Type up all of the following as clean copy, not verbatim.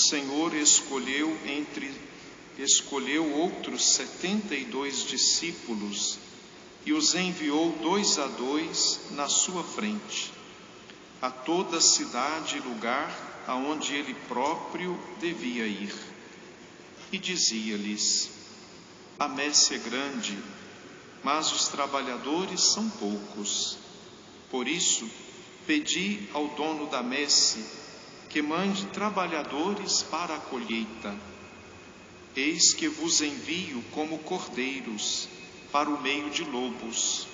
Senhor escolheu outros 72 discípulos e os enviou 2 a 2 na sua frente, a toda cidade e lugar aonde ele próprio devia ir. E dizia-lhes: a messe é grande, mas os trabalhadores são poucos. Por isso, pedi ao dono da messe que mande trabalhadores para a colheita. Eis que vos envio como cordeiros para o meio de lobos.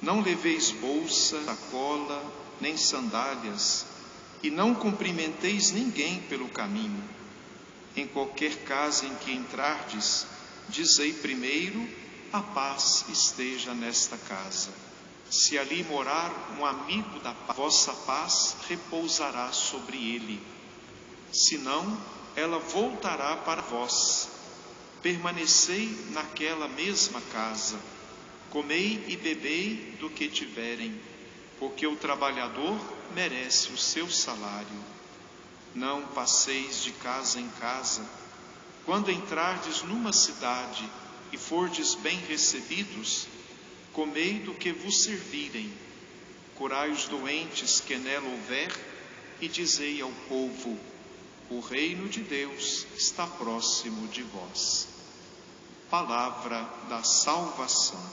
Não leveis bolsa, sacola, nem sandálias, e não cumprimenteis ninguém pelo caminho. Em qualquer casa em que entrardes, dizei primeiro: a paz esteja nesta casa. Se ali morar um amigo da paz, vossa paz repousará sobre ele. Senão, ela voltará para vós. Permanecei naquela mesma casa, comei e bebei do que tiverem, porque o trabalhador merece o seu salário. Não passeis de casa em casa. Quando entrardes numa cidade e fordes bem recebidos, comei do que vos servirem, curai os doentes que nela houver, e dizei ao povo: o reino de Deus está próximo de vós. Palavra da salvação.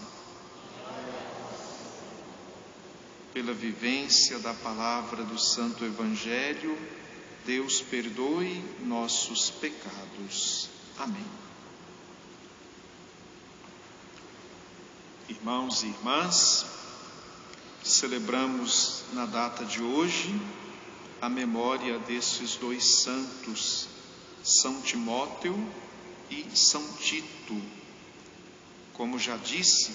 Pela vivência da palavra do Santo Evangelho, Deus perdoe nossos pecados. Amém. Irmãos e irmãs, celebramos na data de hoje a memória desses 2 santos, São Timóteo e São Tito. Como já disse,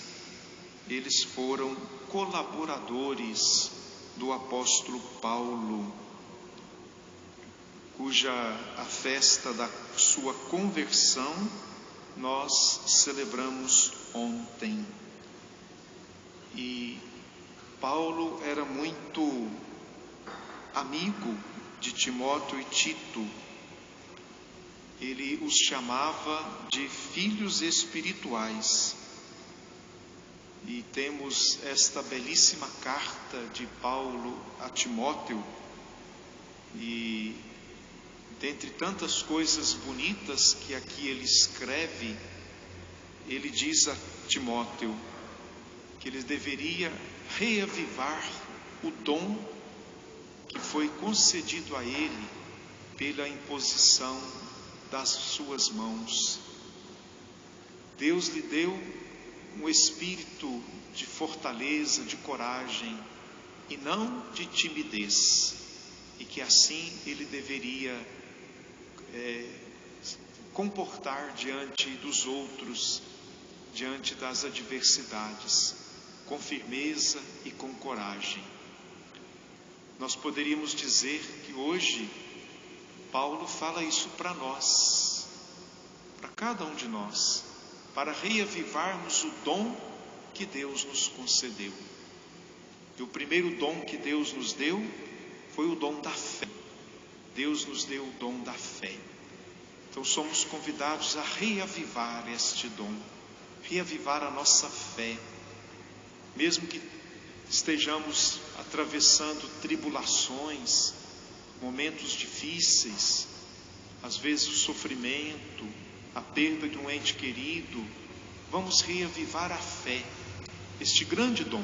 eles foram colaboradores do apóstolo Paulo, cuja a festa da sua conversão nós celebramos ontem. E Paulo era muito amigo de Timóteo e Tito. Ele os chamava de filhos espirituais. E temos esta belíssima carta de Paulo a Timóteo. E dentre tantas coisas bonitas que aqui ele escreve, ele diz a Timóteo que ele deveria reavivar o dom que foi concedido a ele pela imposição das suas mãos. Deus lhe deu um espírito de fortaleza, de coragem e não de timidez, e que assim ele deveria comportar diante dos outros, diante das adversidades, com firmeza e com coragem. Nós poderíamos dizer que hoje Paulo fala isso para nós, para cada um de nós, para reavivarmos o dom que Deus nos concedeu. E o primeiro dom que Deus nos deu foi o dom da fé. Deus nos deu o dom da fé. Então somos convidados a reavivar este dom, reavivar a nossa fé. Mesmo que estejamos atravessando tribulações, momentos difíceis, às vezes o sofrimento, a perda de um ente querido, vamos reavivar a fé, este grande dom,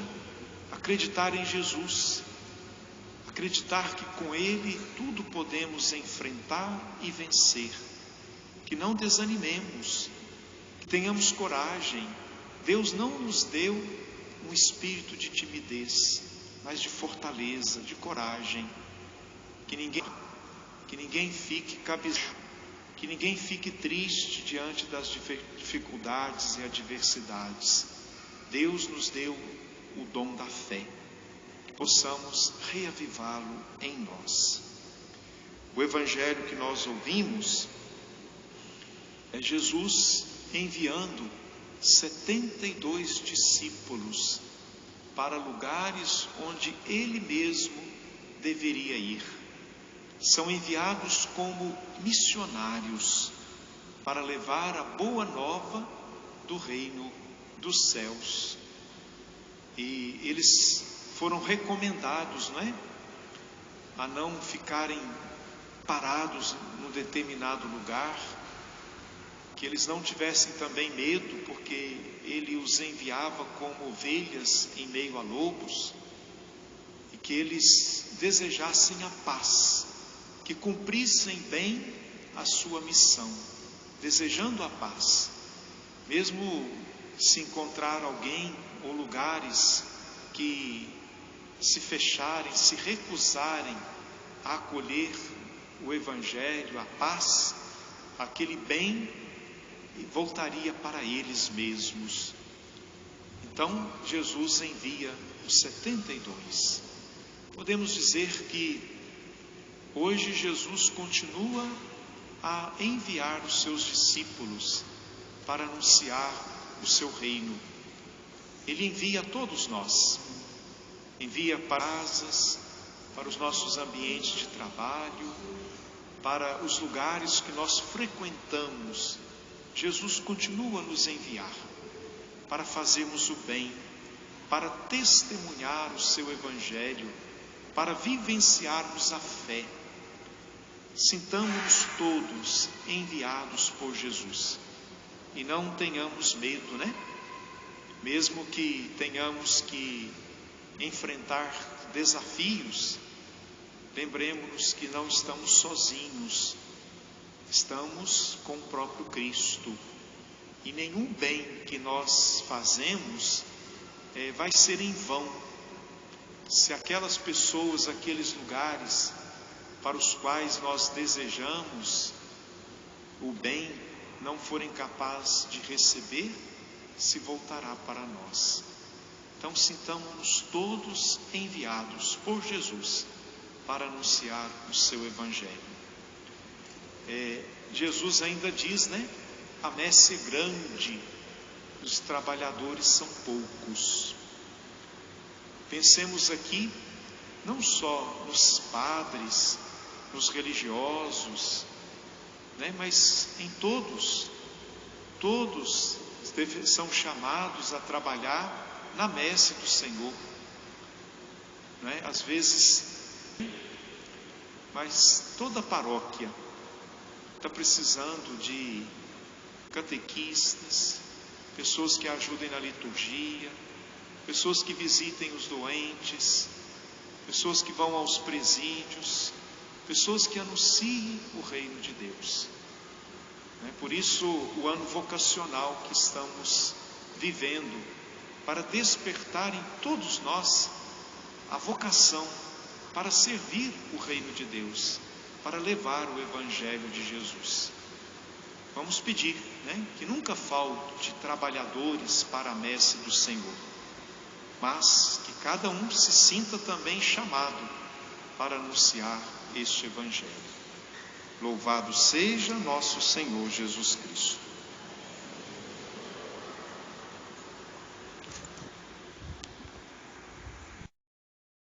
acreditar em Jesus, acreditar que com Ele tudo podemos enfrentar e vencer, que não desanimemos, que tenhamos coragem. Deus não nos deu um espírito de timidez, mas de fortaleza, de coragem, que ninguém fique cabisbaixo, que ninguém fique triste diante das dificuldades e adversidades. Deus nos deu o dom da fé, que possamos reavivá-lo em nós. O evangelho que nós ouvimos é Jesus enviando 72 discípulos para lugares onde ele mesmo deveria ir. são enviados como missionários para levar a boa nova do reino dos céus. E eles foram recomendados, não é? A não ficarem parados num determinado lugar, que eles não tivessem também medo, porque ele os enviava como ovelhas em meio a lobos, e que eles desejassem a paz, que cumprissem bem a sua missão, desejando a paz. Mesmo se encontrar alguém ou lugares que se fecharem, se recusarem a acolher o Evangelho, a paz, aquele bem voltaria para eles mesmos. Então Jesus envia os 72. Podemos dizer que hoje Jesus continua a enviar os seus discípulos para anunciar o seu reino. Ele envia a todos nós, envia para casas, para os nossos ambientes de trabalho, para os lugares que nós frequentamos. Jesus continua a nos enviar para fazermos o bem, para testemunhar o seu Evangelho, para vivenciarmos a fé. Sintamos-nos todos enviados por Jesus e não tenhamos medo, né? Mesmo que tenhamos que enfrentar desafios, lembremos-nos que não estamos sozinhos, estamos com o próprio Cristo, e nenhum bem que nós fazemos vai ser em vão, se aquelas pessoas, aqueles lugares para os quais nós desejamos o bem não forem capazes de receber, se voltará para nós. Então sintamos-nos todos enviados por Jesus para anunciar o seu Evangelho. Jesus ainda diz, né? A messe é grande, os trabalhadores são poucos. Pensemos aqui não só nos padres, nos religiosos, né? Mas em todos são chamados a trabalhar na messe do Senhor, não é? Às vezes, mas toda paróquia está precisando de catequistas, pessoas que ajudem na liturgia, pessoas que visitem os doentes, pessoas que vão aos presídios, pessoas que anunciem o reino de Deus. Por isso, o ano vocacional que estamos vivendo, para despertar em todos nós a vocação para servir o reino de Deus, para levar o Evangelho de Jesus. Vamos pedir, né, que nunca falte trabalhadores para a messe do Senhor, mas que cada um se sinta também chamado para anunciar este Evangelho. Louvado seja nosso Senhor Jesus Cristo.